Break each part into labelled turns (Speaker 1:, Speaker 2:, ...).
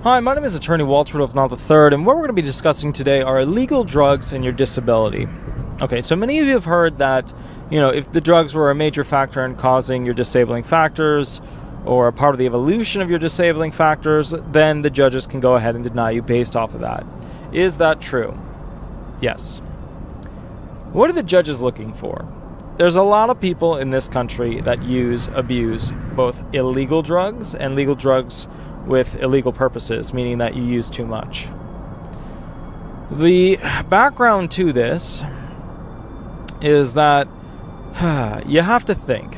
Speaker 1: Hi, my name is attorney Walter Rudolph Hnot III, and what we're going to be discussing today are illegal drugs and your disability. Okay, so many of you have heard that, if the drugs were a major factor in causing your disabling factors or a part of the evolution of your disabling factors, then the judges can go ahead and deny you based off of that. Is that true? Yes. What are the judges looking for? There's a lot of people in this country that abuse both illegal drugs and legal drugs with illegal purposes, meaning that you use too much. The background to this is that you have to think.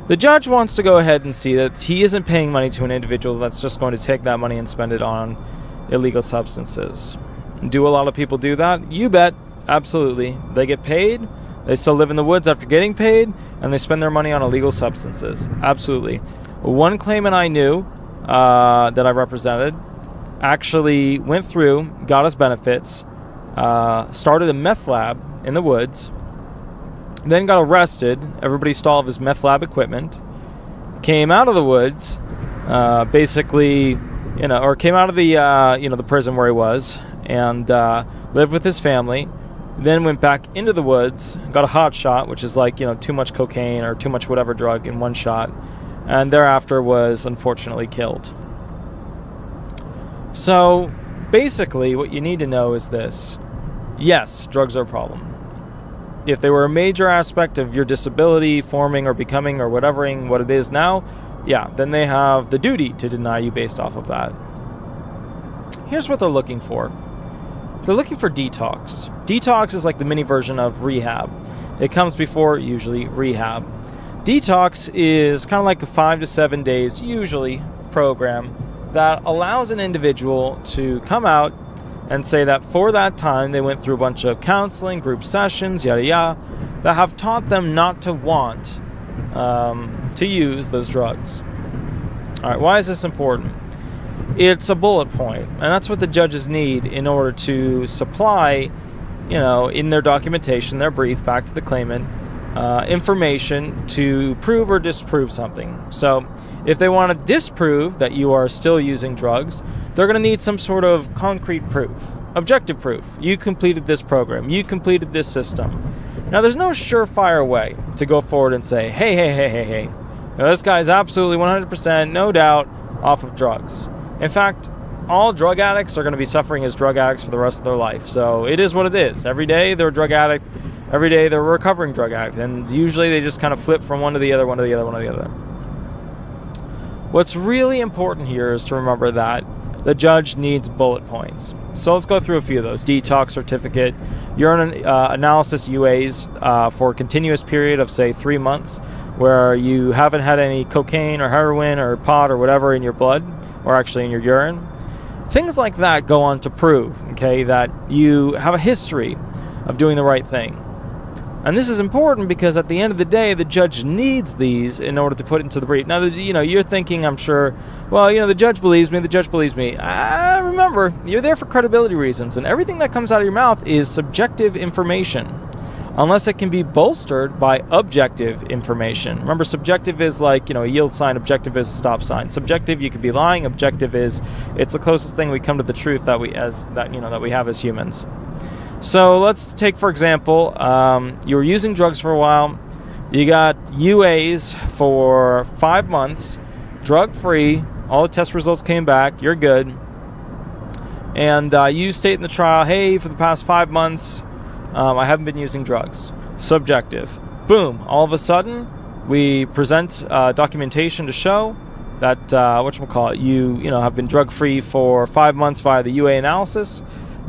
Speaker 1: The judge wants to go ahead and see that he isn't paying money to an individual that's just going to take that money and spend it on illegal substances. Do a lot of people do that? You bet. Absolutely. They get paid, they still live in the woods after getting paid, and they spend their money on illegal substances. Absolutely. One claimant I knew that I represented actually went through, got his benefits, started a meth lab in the woods, then got arrested. Everybody stole all of his meth lab equipment, came out of the woods, basically, or came out of the, the prison where he was, and lived with his family. Then went back into the woods, got a hot shot, which is like, too much cocaine or too much whatever drug in one shot, and thereafter was unfortunately killed. So basically what you need to know is this. Yes, drugs are a problem. If they were a major aspect of your disability forming or becoming or whatevering what it is now, yeah, then they have the duty to deny you based off of that. Here's what they're looking for. They're looking for detox. Detox is like the mini version of rehab. It comes before, usually, rehab. Detox is kind of like a 5 to 7 days, usually, program that allows an individual to come out and say that for that time they went through a bunch of counseling, group sessions, yada yada, that have taught them not to want to use those drugs. All right, why is this important? It's a bullet point, and that's what the judges need in order to supply, in their documentation, their brief back to the claimant, information to prove or disprove something. So if they want to disprove that you are still using drugs, they're going to need some sort of concrete proof, objective proof. You completed this program, you completed this system. Now there's no surefire way to go forward and say, hey, this guy's absolutely 100%, no doubt, off of drugs. In fact, all drug addicts are going to be suffering as drug addicts for the rest of their life. So it is what it is. Every day they're a drug addict. Every day they're a recovering drug addict. And usually they just kind of flip from one to the other, one to the other, one to the other. What's really important here is to remember that the judge needs bullet points. So let's go through a few of those. Detox certificate, urine analysis UAs for a continuous period of, say, 3 months, where you haven't had any cocaine or heroin or pot or whatever in your blood, or actually in your urine. Things like that go on to prove, that you have a history of doing the right thing. And this is important because at the end of the day, the judge needs these in order to put into the brief. Now, you're thinking, I'm sure, well, the judge believes me, remember, you're there for credibility reasons, and everything that comes out of your mouth is subjective information, unless it can be bolstered by objective information. Remember, subjective is like, a yield sign. Objective is a stop sign. Subjective, you could be lying. Objective is, it's the closest thing we come to the truth that we have as humans. So let's take, for example, you were using drugs for a while. You got UAs for 5 months, drug-free. All the test results came back. You're good. And you state in the trial, hey, for the past 5 months, I haven't been using drugs. Subjective. Boom. All of a sudden, we present documentation to show that, you have been drug-free for 5 months via the UA analysis,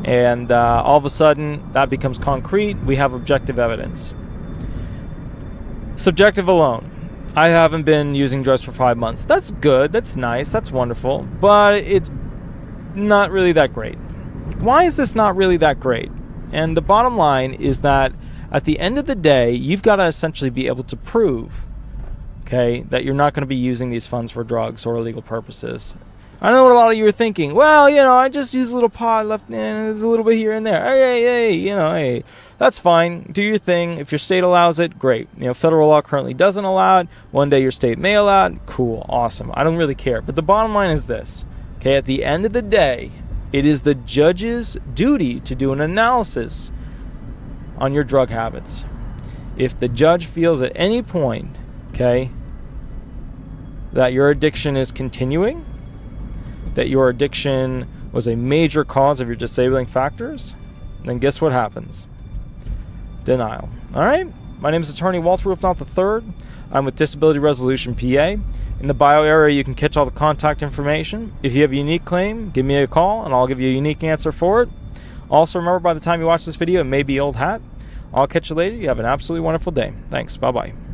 Speaker 1: and all of a sudden, that becomes concrete. We have objective evidence. Subjective alone. I haven't been using drugs for 5 months. That's good. That's nice. That's wonderful. But it's not really that great. Why is this not really that great? And the bottom line is that at the end of the day, you've got to essentially be able to prove, that you're not going to be using these funds for drugs or illegal purposes. I know what a lot of you are thinking. Well, I just use a little pot left in, there's a little bit here and there. Hey, that's fine. Do your thing. If your state allows it, great. Federal law currently doesn't allow it. One day your state may allow it. Cool, awesome. I don't really care. But the bottom line is this. Okay, at the end of the day, it is the judge's duty to do an analysis on your drug habits. If the judge feels at any point, okay, that your addiction is continuing, that your addiction was a major cause of your disabling factors, then guess what happens? Denial. All right? My name is attorney Walter Rudolph Hnot III. I'm with Disability Resolution PA. In the bio area, you can catch all the contact information. If you have a unique claim, give me a call and I'll give you a unique answer for it. Also, remember, by the time you watch this video, it may be old hat. I'll catch you later. You have an absolutely wonderful day. Thanks. Bye-bye.